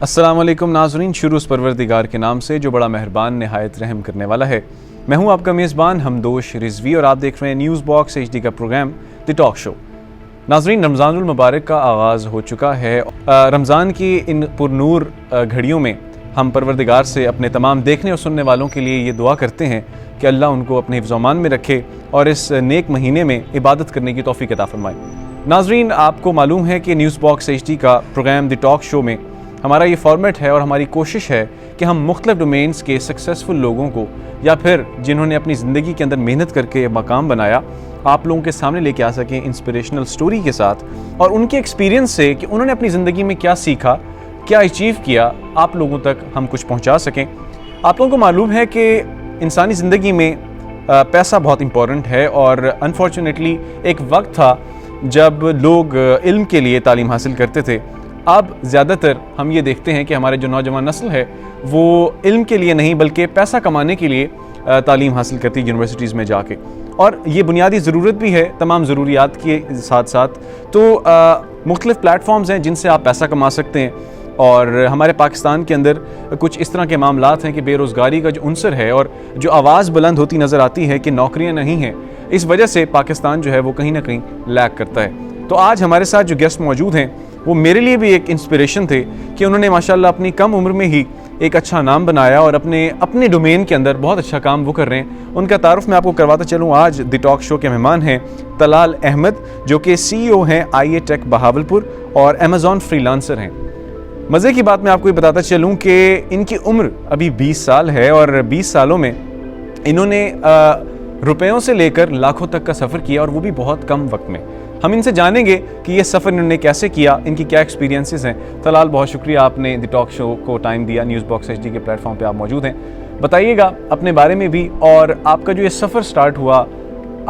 अस्सलामुअलैकुम नाज़रीन, शुरू उस परवरदिगार के नाम से जो बड़ा मेहरबान नहायत रहम करने वाला है। मैं हूं आपका मेज़बान हमदोश रिजवी और आप देख रहे हैं न्यूज़ बॉक्स HD का प्रोग्राम द टॉक शो। नाज़रीन, रमज़ानुल मुबारक का आगाज़ हो चुका है। रमज़ान की इन पुरनूर घड़ियों में हम परवरदिगार से अपने तमाम देखने और सुनने वालों के लिए ये दुआ करते हैं कि अल्लाह उनको अपने हिफ्ज़-ओ-अमान में रखे और इस नेक महीने में इबादत करने की तौफ़ीक अता फरमाए। नाज़रीन, आपको मालूम है कि न्यूज़ बॉक्स HD का प्रोग्राम द टॉक शो में हमारा ये फॉर्मेट है और हमारी कोशिश है कि हम मुख्तलिफ डोमेन्स के सक्सेसफुल लोगों को या फिर जिन्होंने अपनी ज़िंदगी के अंदर मेहनत करके मकाम बनाया, आप लोगों के सामने लेके आ सकें इंस्पिरेशनल स्टोरी के साथ और उनके एक्सपीरियंस से कि उन्होंने अपनी ज़िंदगी में क्या सीखा, क्या अचीव किया, आप लोगों तक हम कुछ पहुँचा सकें। आप लोगों को मालूम है कि इंसानी ज़िंदगी में पैसा बहुत इम्पॉर्टेंट है और अनफॉर्चुनेटली एक वक्त था जब लोग इल्म के लिए तालीम हासिल करते थे। अब ज़्यादातर हम ये देखते हैं कि हमारे जो नौजवान नस्ल है वो इल्म के लिए नहीं बल्कि पैसा कमाने के लिए तालीम हासिल करती है यूनिवर्सिटीज़ में जाके, और ये बुनियादी ज़रूरत भी है तमाम ज़रूरियात के साथ साथ। तो मुख्तलिफ़ प्लेटफॉर्म्स हैं जिनसे आप पैसा कमा सकते हैं और हमारे पाकिस्तान के अंदर कुछ इस तरह के मामलात हैं कि बेरोज़गारी का जो उनसर है और जो आवाज़ बुलंद होती नज़र आती है कि नौकरियाँ नहीं हैं, इस वजह से पाकिस्तान जो है वो कहीं ना कहीं लैग करता है। तो आज हमारे साथ जो गेस्ट मौजूद हैं वो मेरे लिए भी एक इंस्पिरेशन थे कि उन्होंने माशाल्लाह अपनी कम उम्र में ही एक अच्छा नाम बनाया और अपने डोमेन के अंदर बहुत अच्छा काम वो कर रहे हैं। उनका तारुफ मैं आपको करवाता चलूँ। आज द टॉक शो के मेहमान हैं तलाल अहमद, जो कि CEO हैं IA टेक बहावलपुर और अमेज़ॉन फ्रीलांसर हैं। मज़े की बात मैं आपको ये बताता चलूँ कि इनकी उम्र अभी 20 साल है और 20 सालों में इन्होंने रुपयों से लेकर लाखों तक का सफ़र किया और वो भी बहुत कम वक्त में। हम इनसे जानेंगे कि ये सफ़र इन्होंने कैसे किया, इनकी क्या एक्सपीरियंसेस हैं। तलाल, बहुत शुक्रिया आपने द टॉक शो को टाइम दिया। न्यूज़ बॉक्स HD के प्लेटफॉर्म पे आप मौजूद हैं। बताइएगा अपने बारे में भी और आपका जो ये सफ़र स्टार्ट हुआ,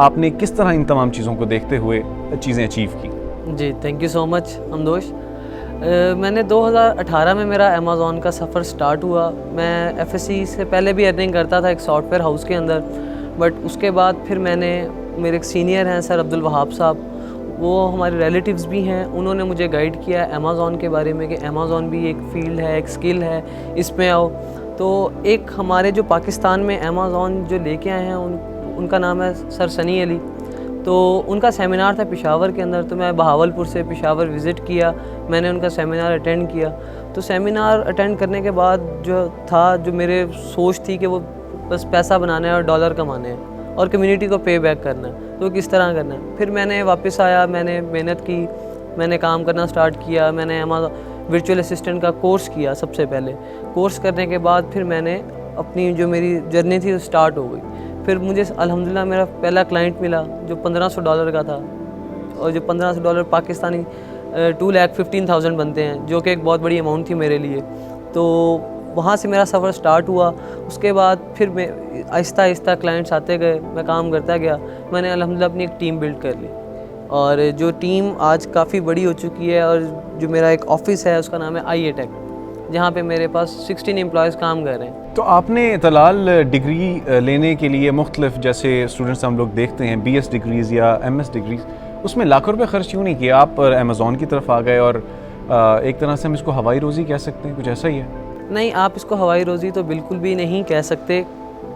आपने किस तरह इन तमाम चीज़ों को देखते हुए चीज़ें अचीव की। जी, थैंक यू सो मच हमदोश। मैंने 2018 में मेरा अमेज़ॉन का सफ़र स्टार्ट हुआ। मैं FSC से पहले भी अर्निंग करता था एक सॉफ्टवेयर हाउस के अंदर, बट उसके बाद फिर मेरे एक सीनियर हैं सर अब्दुल वहाब साहब, वो हमारे रिलेटिव्स भी हैं, उन्होंने मुझे गाइड किया अमेज़ॉन के बारे में कि अमेज़ॉन भी एक फ़ील्ड है, एक स्किल है, इसमें आओ। तो एक हमारे जो पाकिस्तान में अमेज़ॉन जो लेके आए हैं उनका नाम है सर सनी अली। तो उनका सेमिनार था पेशावर के अंदर, तो मैं बहावलपुर से पेशावर विज़िट किया, मैंने उनका सेमिनार अटेंड किया। तो सेमिनार अटेंड करने के बाद जो मेरे सोच थी कि वो बस पैसा बनाना है और डॉलर कमाने हैं और कम्युनिटी को पे बैक करना है, तो किस तरह करना है। फिर मैंने वापस आया, मैंने मेहनत की, मैंने काम करना स्टार्ट किया। मैंने वर्चुअल असिस्टेंट का कोर्स किया सबसे पहले। कोर्स करने के बाद फिर मैंने अपनी जो मेरी जर्नी थी वो स्टार्ट हो गई। फिर मुझे अल्हम्दुलिल्लाह मेरा पहला क्लाइंट मिला जो $1500 का था, और जो $1500 पाकिस्तानी 2,15,000 बनते हैं, जो कि एक बहुत बड़ी अमाउंट थी मेरे लिए। तो वहाँ से मेरा सफ़र स्टार्ट हुआ। उसके बाद फिर मैं आहिस्ता आहिस्ता क्लाइंट्स आते गए, मैं काम करता गया। मैंने अल्हम्दुलिल्लाह अपनी एक टीम बिल्ड कर ली और जो टीम आज काफ़ी बड़ी हो चुकी है। और जो मेरा एक ऑफ़िस है उसका नाम है IA टेक, जहाँ पे मेरे पास 16 एम्प्लॉयज़ काम कर रहे हैं। तो आपने तलाल डिग्री लेने के लिए मुख्तलिफ जैसे स्टूडेंट्स हम लोग देखते हैं BS डिग्रीज़ या MS डिग्रीज़, उसमें लाखों रुपये ख़र्च क्यों नहीं किया? आप अमेज़ॉन की तरफ आ गए और एक तरह से हम इसको हवाई रोज़ी कह सकते हैं, कुछ ऐसा ही है? नहीं, आप इसको हवाई रोज़ी तो बिल्कुल भी नहीं कह सकते।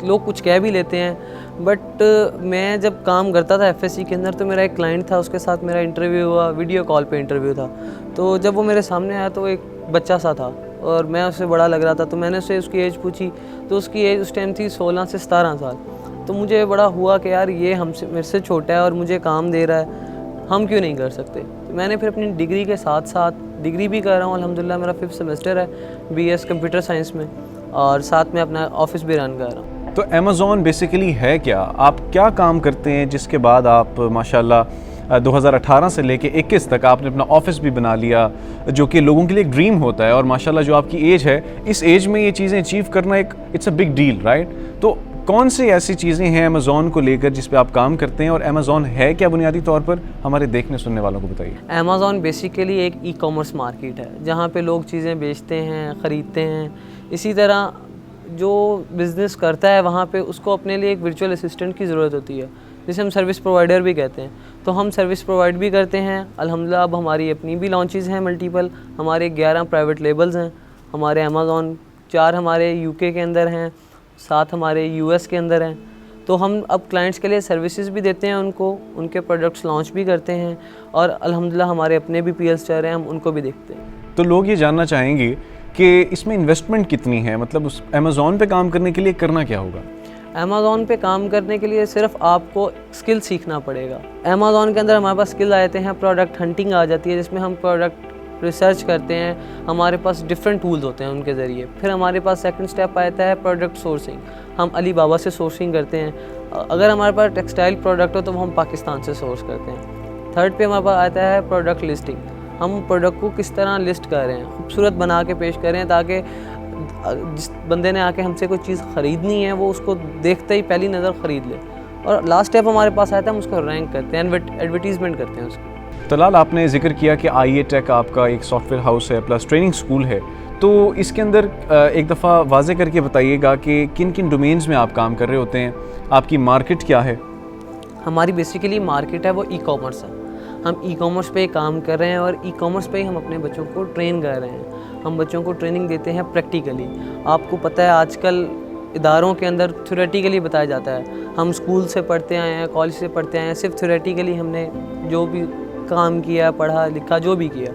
लोग कुछ कह भी लेते हैं, बट मैं जब काम करता था FSC के अंदर तो मेरा एक क्लाइंट था, उसके साथ मेरा इंटरव्यू हुआ, वीडियो कॉल पे इंटरव्यू था। तो जब वो मेरे सामने आया तो वो एक बच्चा सा था और मैं उससे बड़ा लग रहा था। तो मैंने उससे उसकी एज पूछी तो उसकी एज उस टाइम थी 16 से 17 साल। तो मुझे बड़ा हुआ कि यार ये मेरे से छोटा है और मुझे काम दे रहा है, हम क्यों नहीं कर सकते। तो मैंने फिर अपनी डिग्री के साथ साथ डिग्री भी कर रहा हूँ अल्हम्दुलिल्लाह, मेरा 5th सेमेस्टर है BS कंप्यूटर साइंस में, और साथ में अपना ऑफिस भी रन कर रहा हूँ। तो अमेज़ॉन बेसिकली है क्या? आप क्या काम करते हैं जिसके बाद आप माशाल्लाह 2018 से लेके 21 तक आपने अपना ऑफिस भी बना लिया, जो कि लोगों के लिए एक ड्रीम होता है, और माशाल्लाह जो आपकी एज है, इस एज में ये चीज़ें अचीव करना it's a big deal, right? तो कौन सी ऐसी चीज़ें हैं अमेज़ॉन को लेकर जिस पे आप काम करते हैं, और अमेज़ॉन है क्या बुनियादी तौर पर? हमारे देखने सुनने वालों को बताइए। अमेज़ॉन बेसिकली एक ई-कॉमर्स मार्केट है जहाँ पे लोग चीज़ें बेचते हैं, ख़रीदते हैं। इसी तरह जो बिज़नेस करता है वहाँ पे उसको अपने लिए एक वर्चुअल असिस्टेंट की ज़रूरत होती है, जिसे हम सर्विस प्रोवाइडर भी कहते हैं। तो हम सर्विस प्रोवाइड भी करते हैं अल्हम्दुलिल्लाह। अब हमारी अपनी भी लॉन्चेस हैं मल्टीपल, हमारे 11 प्राइवेट लेबल्स हैं हमारे अमेज़ॉन 4 हमारे यूके के अंदर हैं, 7 हमारे यूएस के अंदर हैं। तो हम अब क्लाइंट्स के लिए सर्विसेज भी देते हैं उनको, उनके प्रोडक्ट्स लॉन्च भी करते हैं और अल्हम्दुलिल्लाह हमारे अपने भी पीएल्स चल रहे हैं, हम उनको भी देखते हैं। तो लोग ये जानना चाहेंगे कि इसमें इन्वेस्टमेंट कितनी है, मतलब उस अमेज़ॉन पे काम करने के लिए करना क्या होगा? अमेज़ॉन पे काम करने के लिए सिर्फ आपको स्किल सीखना पड़ेगा। अमेज़ॉन के अंदर हमारे पास स्किल आ जाते हैं, प्रोडक्ट हंटिंग आ जाती है जिसमें हम प्रोडक्ट रिसर्च करते हैं, हमारे पास डिफरेंट टूल्स होते हैं उनके ज़रिए। फिर हमारे पास सेकंड स्टेप आता है प्रोडक्ट सोर्सिंग, हम अली बाबा से सोर्सिंग करते हैं। अगर हमारे पास टेक्सटाइल प्रोडक्ट हो तो वो हम पाकिस्तान से सोर्स करते हैं। थर्ड पे हमारे पास आता है प्रोडक्ट लिस्टिंग, हम प्रोडक्ट को किस तरह लिस्ट कर रहे हैं, खूबसूरत बना के पेश कर रहे हैं ताकि जिस बंदे ने आके हमसे कोई चीज़ ख़रीदनी है वो उसको देखते ही पहली नज़र ख़रीद ले। और लास्ट स्टेप हमारे पास आता है, हम उसको रैंक करते हैं, एडवर्टीज़मेंट करते हैं उसको। तलाल, आपने जिक्र किया कि IE टेक आपका एक सॉफ्टवेयर हाउस है प्लस ट्रेनिंग स्कूल है, तो इसके अंदर एक दफ़ा वाज़े करके बताइएगा कि किन किन डोमेन्स में आप काम कर रहे होते हैं, आपकी मार्केट क्या है? हमारी बेसिकली मार्केट है वो ई-कॉमर्स है। हम ई-कॉमर्स पे काम कर रहे हैं और ई-कॉमर्स पे ही हम अपने बच्चों को ट्रेन कर रहे हैं। हम बच्चों को ट्रेनिंग देते हैं प्रैक्टिकली। आपको पता है आजकल इदारों के अंदर थ्योरेटिकली बताया जाता है, हम स्कूल से पढ़ते आए हैं, कॉलेज से पढ़ते आए हैं, सिर्फ थ्योरेटिकली हमने जो भी काम किया, पढ़ा लिखा जो भी किया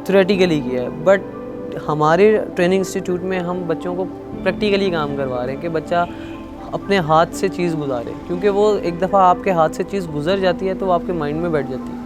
थ्योरेटिकली किया, बट हमारे ट्रेनिंग इंस्टीट्यूट में हम बच्चों को प्रैक्टिकली काम करवा रहे हैं कि बच्चा अपने हाथ से चीज़ गुजारे, क्योंकि वो एक दफ़ा आपके हाथ से चीज़ गुजर जाती है तो वो आपके माइंड में बैठ जाती है।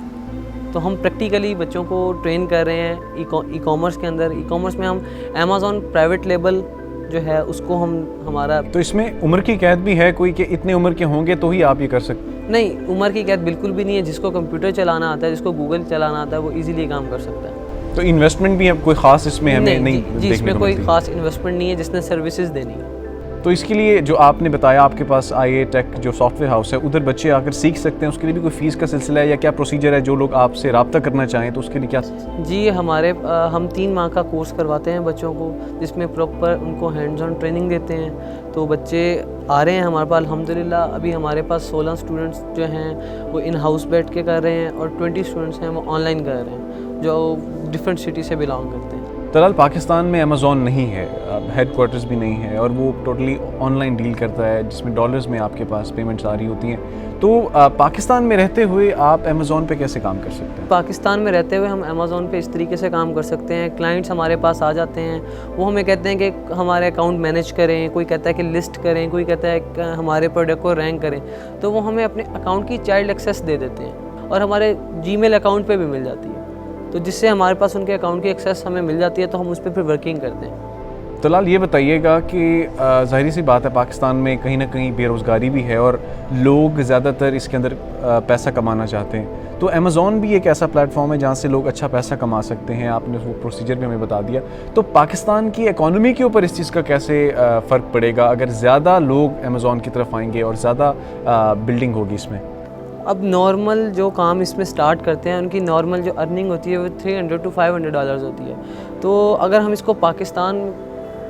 तो हम प्रैक्टिकली बच्चों को ट्रेन कर रहे हैं ई-कॉमर्स के अंदर। ई-कॉमर्स में हम अमेज़ॉन प्राइवेट लेबल जो है उसको हम हमारा। तो इसमें उम्र की कैद भी है कोई कि इतने उम्र के होंगे तो ही आप ये कर सकते? नहीं, उम्र की कैद बिल्कुल भी नहीं है। जिसको कंप्यूटर चलाना आता है, जिसको गूगल चलाना आता है, वो इजीली काम कर सकता है। तो इन्वेस्टमेंट भी है कोई ख़ास इसमें हमें नहीं जी, इसमें कोई ख़ास इन्वेस्टमेंट नहीं है जिसने सर्विसेज देनी है। तो इसके लिए जो आपने बताया आपके पास IE टेक जो सॉफ्टवेयर हाउस है, उधर बच्चे आकर सीख सकते हैं, उसके लिए भी कोई फ़ीस का सिलसिला है या क्या प्रोसीजर है? जो लोग आपसे रब्ता करना चाहें तो उसके लिए क्या? जी, हम 3 माह का कोर्स करवाते हैं बच्चों को, जिसमें प्रॉपर उनको हैंड्स ऑन ट्रेनिंग देते हैं। तो बच्चे आ रहे हैं हमारे पास अल्हम्दुलिल्लाह। अभी हमारे पास 16 स्टूडेंट्स जो हैं वो इन हाउस बैठ के कर रहे हैं और 20 स्टूडेंट्स हैं वो ऑनलाइन कर रहे हैं जो डिफरेंट सिटी से बिलोंग करते हैं। तलाल, पाकिस्तान में अमेज़ॉन नहीं है, हेड क्वार्टर्स भी नहीं है और वो टोटली ऑनलाइन डील करता है जिसमें डॉलर्स में आपके पास पेमेंट्स आ रही होती हैं। तो पाकिस्तान में रहते हुए आप अमेज़ॉन पे कैसे काम कर सकते हैं? पाकिस्तान में रहते हुए हम अमेज़ॉन पे इस तरीके से काम कर सकते हैं, क्लाइंट्स हमारे पास आ जाते हैं, वो हमें कहते हैं कि हमारे अकाउंट मैनेज करें, कोई कहता है कि लिस्ट करें, कोई कहता है कि हमारे प्रोडक्ट को रैंक करें, तो वो हमें अपने अकाउंट की चाइल्ड एक्सेस दे देते हैं और हमारे जीमेल अकाउंट पे भी मिल जाती है। तो जिससे हमारे पास उनके अकाउंट की एक्सेस हमें मिल जाती है तो हम उस पर फिर वर्किंग करते हैं। तलाल, ये बताइएगा कि ज़ाहिर सी बात है पाकिस्तान में कहीं ना कहीं बेरोज़गारी भी है और लोग ज़्यादातर इसके अंदर पैसा कमाना चाहते हैं, तो अमेज़ॉन भी एक ऐसा प्लेटफॉर्म है जहाँ से लोग अच्छा पैसा कमा सकते हैं। आपने वो प्रोसीजर भी हमें बता दिया। तो पाकिस्तान की इकॉनमी के ऊपर इस चीज़ का कैसे फ़र्क पड़ेगा अगर ज़्यादा लोग अमेज़ॉन की तरफ आएंगे और ज़्यादा बिल्डिंग होगी इसमें? अब नॉर्मल जो काम इसमें स्टार्ट करते हैं उनकी नॉर्मल जो अर्निंग होती है वो $300 to $500 होती है। तो अगर हम इसको पाकिस्तान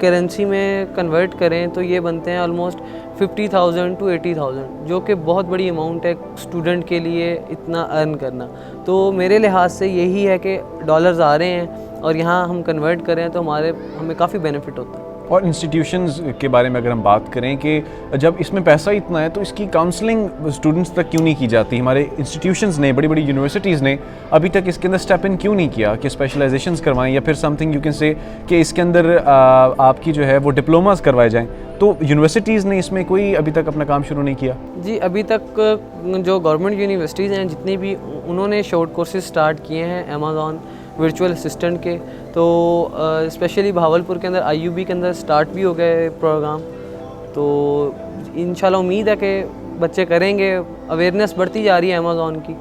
करेंसी में कन्वर्ट करें तो ये बनते हैं ऑलमोस्ट 50,000 to 80,000, जो कि बहुत बड़ी अमाउंट है स्टूडेंट के लिए इतना अर्न करना। तो मेरे लिहाज से यही है कि डॉलर्स आ रहे हैं और यहाँ हम कन्वर्ट करें तो हमें काफ़ी बेनिफिट होता है। और इंस्टीट्यूशंस के बारे में अगर हम बात करें कि जब इसमें पैसा इतना है तो इसकी काउंसलिंग स्टूडेंट्स तक क्यों नहीं की जाती? हमारे इंस्टीट्यूशंस ने, बड़ी बड़ी यूनिवर्सिटीज़ ने अभी तक इसके अंदर स्टेप इन क्यों नहीं किया कि स्पेशलाइजेशंस करवाएं या फिर समथिंग यू कैन से कि इसके अंदर आपकी जो है वो डिप्लोमास करवाए जाएं? तो यूनिवर्सिटीज़ ने इसमें कोई अभी तक अपना काम शुरू नहीं किया? जी, अभी तक जो गवर्नमेंट यूनिवर्सिटीज़ हैं जितनी भी, उन्होंने शॉर्ट कोर्सेज स्टार्ट किए हैं अमेज़ॉन वर्चुअल असिस्टेंट के। तो स्पेशली भावलपुर के अंदर IUB के अंदर स्टार्ट भी हो गए प्रोग्राम। तो इंशाल्लाह उम्मीद है कि बच्चे करेंगे, अवेयरनेस बढ़ती जा रही है अमेज़ॉन की।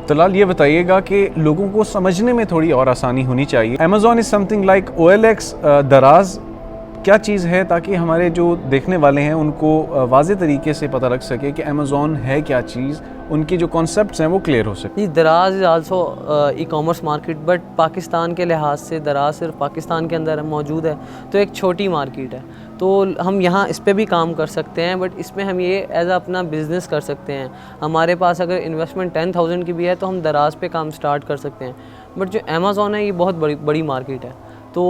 तलाल, ये बताइएगा कि लोगों को समझने में थोड़ी और आसानी होनी चाहिए। Amazon is something like OLX दराज, क्या चीज़ है ताकि हमारे जो देखने वाले हैं उनको वाज़े तरीके से पता लग सके कि अमेज़ॉन है क्या चीज़, उनकी जो कॉन्सेप्ट्स हैं वो क्लियर हो सके? जी, Daraz is also e-commerce market, but Pakistan के लिहाज से दराज सिर्फ पाकिस्तान के अंदर मौजूद है, तो एक छोटी मार्केट है। तो हम यहाँ इस पे भी काम कर सकते हैं, बट इसमें हम ये एज अपना बिज़नेस कर सकते हैं। हमारे पास अगर इन्वेस्टमेंट 10,000 की भी है तो हम दराज पे काम स्टार्ट कर सकते हैं। बट जो अमेज़ॉन है ये बहुत बड़ी मार्केट है, तो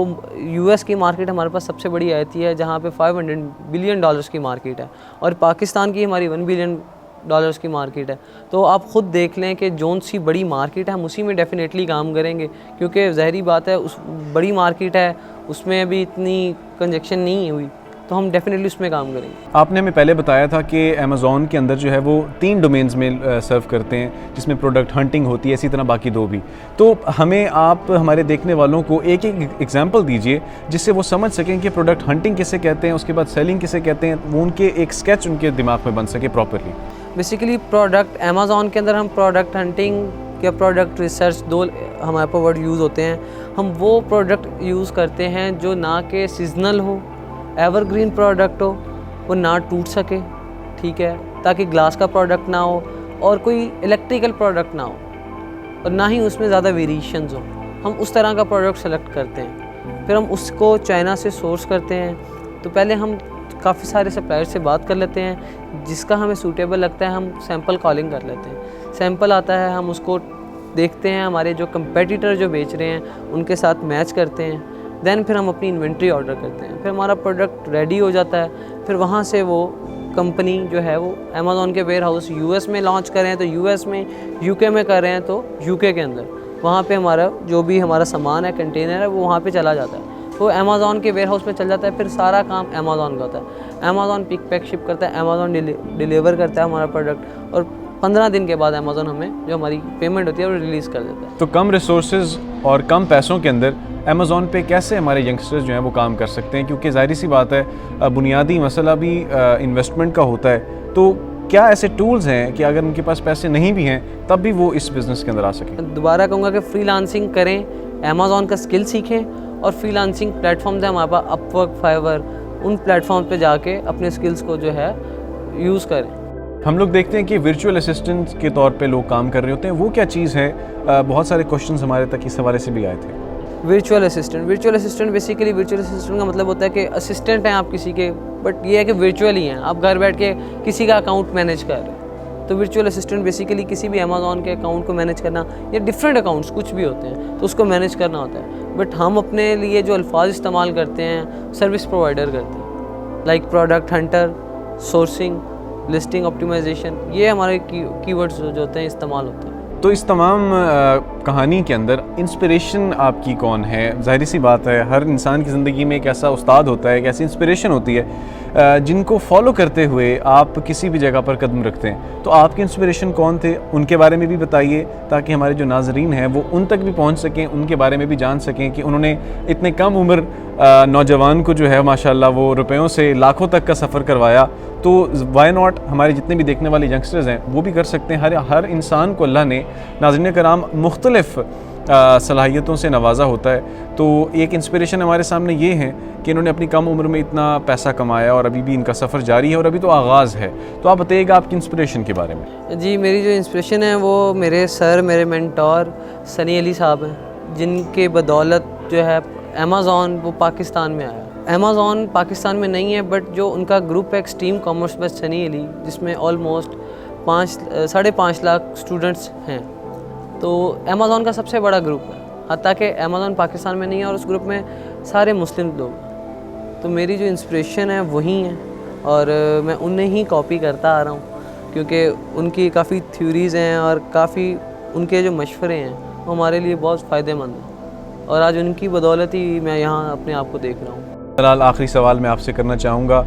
यूएस की मार्केट हमारे पास सबसे बड़ी आती है, जहाँ पे $500 बिलियन की मार्केट है, और पाकिस्तान की हमारी $1 बिलियन की मार्केट है। तो आप ख़ुद देख लें कि जोन सी बड़ी मार्केट है हम उसी में डेफिनेटली काम करेंगे, क्योंकि ज़ाहिरी बात है उस बड़ी मार्केट है उसमें अभी इतनी कंजक्शन नहीं हुई, तो हम डेफिनेटली उसमें काम करेंगे। आपने हमें पहले बताया था कि अमेज़ॉन के अंदर जो है वो 3 डोमेन्स में सर्व करते हैं, जिसमें प्रोडक्ट हंटिंग होती है, इसी तरह बाकी 2 भी। तो हमें आप हमारे देखने वालों को एक एक एग्जांपल दीजिए जिससे वो समझ सकें कि प्रोडक्ट हंटिंग किसे कहते हैं, उसके बाद सेलिंग किसे कहते हैं, वो उनके एक स्केच उनके दिमाग में बन सके प्रॉपरली। बेसिकली प्रोडक्ट अमेज़ॉन के अंदर हम प्रोडक्ट हंटिंग या प्रोडक्ट रिसर्च 2 हमारे पास वर्ड यूज़ होते हैं। हम वो प्रोडक्ट यूज़ करते हैं जो ना कि सीजनल हो, एवरग्रीन प्रोडक्ट हो, वो ना टूट सके, ठीक है, ताकि ग्लास का प्रोडक्ट ना हो और कोई इलेक्ट्रिकल प्रोडक्ट ना हो, और ना ही उसमें ज़्यादा वेरिएशंस हो। हम उस तरह का प्रोडक्ट सेलेक्ट करते हैं, फिर हम उसको चाइना से सोर्स करते हैं। तो पहले हम काफ़ी सारे सप्लायर से बात कर लेते हैं, जिसका हमें सूटेबल लगता है हम सैंपल कॉलिंग कर लेते हैं। सैंपल आता है, हम उसको देखते हैं, हमारे जो कंपेटिटर जो बेच रहे हैं उनके साथ मैच करते हैं, देन फिर हम अपनी इन्वेंट्री ऑर्डर करते हैं, फिर हमारा प्रोडक्ट रेडी हो जाता है। फिर वहाँ से वो कंपनी जो है वो अमेज़ॉन के वेयर हाउस यूएस में लॉन्च कर रहे हैं तो यूएस में, यूके में कर रहे हैं तो यूके के अंदर, वहाँ पे हमारा जो भी हमारा सामान है, कंटेनर है, वो वहाँ पे चला जाता है, तो अमेज़ॉन के वेयर हाउस में चल जाता है। फिर सारा काम अमेज़ॉन का होता है, अमेज़ॉन पिक पैक शिप करता है, अमेज़ॉन डिलीवर करता है हमारा प्रोडक्ट, और 15 दिन के बाद अमेज़ॉन हमें जो हमारी पेमेंट होती है वो रिलीज़ कर देता है। तो कम रिसोर्सेज और कम पैसों के अंदर अमेज़ॉन पे कैसे हमारे यंगस्टर्स जो हैं वो काम कर सकते हैं, क्योंकि ज़ाहिर सी बात है बुनियादी मसला भी इन्वेस्टमेंट का होता है। तो क्या ऐसे टूल्स हैं कि अगर उनके पास पैसे नहीं भी हैं तब भी वो इस बिज़नेस के अंदर आ सकें? दोबारा कहूँगा कि फ्रीलांसिंग करें, अमेज़ॉन का स्किल सीखें, और फ्रीलांसिंग प्लेटफॉर्म्स हैं हमारे पास, अपवर्क, फाइवर, उन प्लेटफॉर्म पे जाके अपने स्किल्स को जो है यूज़ करें। हम लोग देखते हैं कि वर्चुअल असिस्टेंट के तौर पे लोग काम कर रहे होते हैं, वो क्या चीज़ है? बहुत सारे क्वेश्चंस हमारे तक इस हवाले से भी आए थे। Virtual assistant basically virtual assistant का मतलब होता है कि असिस्टेंट हैं आप किसी के, बट ये है कि वर्चुअल ही हैं, आप घर बैठ के किसी का अकाउंट मैनेज कर रहे हैं। तो वर्चुअल असिस्टेंट बेसिकली किसी भी अमेज़ॉन के अकाउंट को मैनेज करना, या डिफरेंट अकाउंट्स कुछ भी होते हैं तो उसको मैनेज करना होता है। बट हम अपने लिए जो अल्फाज इस्तेमाल करते हैं सर्विस प्रोवाइडर करते हैं, like product hunter, sourcing, listing optimisation, ये हमारे कीवर्ड्स जो होते हैं इस्तेमाल होते हैं। तो इस तमाम कहानी के अंदर इंस्पिरेशन आपकी कौन है? ज़ाहिर सी बात है हर इंसान की ज़िंदगी में एक ऐसा उस्ताद होता है, एक ऐसी इंस्पिरेशन होती है जिनको फॉलो करते हुए आप किसी भी जगह पर कदम रखते हैं। तो आपके इंस्पिरेशन कौन थे, उनके बारे में भी बताइए, ताकि हमारे जो नाजरीन हैं वो उन तक भी पहुंच सकें, उनके बारे में भी जान सकें कि उन्होंने इतने कम उम्र नौजवान को जो है माशाल्लाह वो रुपयों से लाखों तक का सफ़र करवाया। तो वाई नॉट, हमारे जितने भी देखने वाले यंगस्टर्स हैं वो भी कर सकते हैं। हर इंसान को अल्लाह ने नाज़रीन कराम मुख्तलिफ़ सलाहियतों से नवाजा होता है। तो एक इंस्पिरेशन हमारे सामने ये है कि इन्होंने अपनी कम उम्र में इतना पैसा कमाया और अभी भी इनका सफ़र जारी है और अभी तो आगाज़ है। तो आप बताइएगा आपकी इंस्पिरेशन के बारे में। जी, मेरी जो इंस्पिरेशन है वो मेरे सर, मेरे मेंटोर सनी अली साहब हैं, जिनके बदौलत जो है अमेज़ॉन वो पाकिस्तान में आया। अमेज़ॉन पाकिस्तान में नहीं है, बट जो उनका ग्रुप है extreme commerce by Sunny Ali, जिसमें ऑलमोस्ट 5.5 लाख स्टूडेंट्स हैं। तो अमेज़ॉन का सबसे बड़ा ग्रुप है, हत्ता कि अमेज़ॉन पाकिस्तान में नहीं है और उस ग्रुप में सारे मुस्लिम लोग हैं। तो मेरी जो इंस्पिरेशन है वही है, और मैं उन्हें ही कॉपी करता आ रहा हूँ, क्योंकि उनकी काफ़ी थ्योरीज़ हैं और काफ़ी उनके जो मशवरे हैं वो हमारे लिए बहुत फ़ायदेमंद हैं, और आज उनकी बदौलत ही मैं यहाँ अपने आप को देख रहा हूँ। फिलहाल आखिरी सवाल मैं आपसे करना चाहूँगा,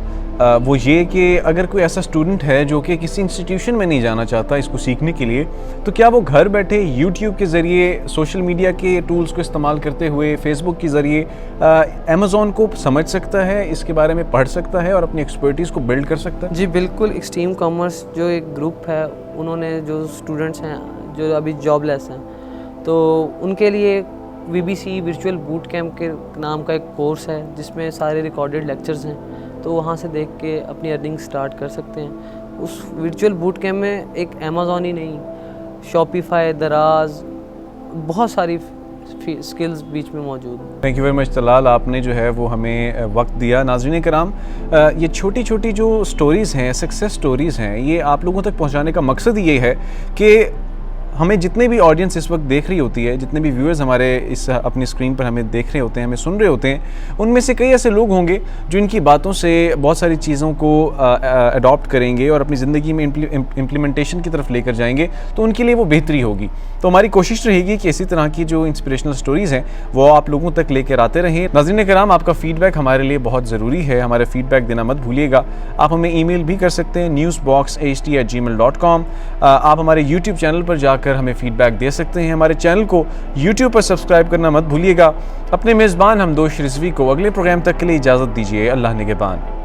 वो ये कि अगर कोई ऐसा स्टूडेंट है जो कि किसी इंस्टीट्यूशन में नहीं जाना चाहता इसको सीखने के लिए, तो क्या वो घर बैठे यूट्यूब के ज़रिए, सोशल मीडिया के टूल्स को इस्तेमाल करते हुए, फेसबुक के ज़रिए अमेज़ॉन को समझ सकता है, इसके बारे में पढ़ सकता है और अपनी एक्सपर्टीज़ को बिल्ड कर सकता है? जी बिल्कुल। एक्सट्रीम कॉमर्स जो एक ग्रुप है, उन्होंने जो स्टूडेंट्स हैं जो अभी जॉबलेस हैं, तो उनके लिए VBC वर्चुअल बूट कैम्प के नाम का एक कोर्स है, जिसमें सारे रिकॉर्डेड लेक्चर्स हैं। तो वहाँ से देख के अपनी अर्निंग स्टार्ट कर सकते हैं। उस वर्चुअल बूट कैम्प में एक अमेज़ॉन ही नहीं, शॉपिफाई, दराज, बहुत सारी स्किल्स बीच में मौजूद हैं। Thank you very much Talal, आपने जो है वो हमें वक्त दिया। नाज़रीन कराम, ये छोटी छोटी जो स्टोरीज़ हैं, सक्सेस स्टोरीज़ हैं, ये आप लोगों तक पहुंचाने का मकसद ये है कि हमें जितने भी ऑडियंस इस वक्त देख रही होती है, जितने भी व्यूअर्स हमारे इस अपनी स्क्रीन पर हमें देख रहे होते हैं, हमें सुन रहे होते हैं, उनमें से कई ऐसे लोग होंगे जो इनकी बातों से बहुत सारी चीज़ों को अडॉप्ट करेंगे और अपनी ज़िंदगी में इम्प्लीमेंटेशन की तरफ लेकर जाएंगे, तो उनके लिए वो बेहतरी होगी। तो हमारी कोशिश रहेगी कि इसी तरह की जो इंस्पिरेशनल स्टोरीज़ हैं वो आप लोगों तक लेकर आते रहें। नाज़रीन किराम, आपका फ़ीडबैक हमारे लिए बहुत ज़रूरी है, हमारे फ़ीडबैक देना मत भूलिएगा। आप हमें ईमेल भी कर सकते हैं newsboxhd@gmail.com। आप हमारे यूट्यूब चैनल पर जाकर हमें फ़ीडबैक दे सकते हैं। हमारे चैनल को यूट्यूब पर सब्सक्राइब करना मत भूलिएगा। अपने मेज़बान हमदोश रिजवी को अगले प्रोग्राम तक के लिए इजाज़त दीजिए। अल्लाह निगहबान।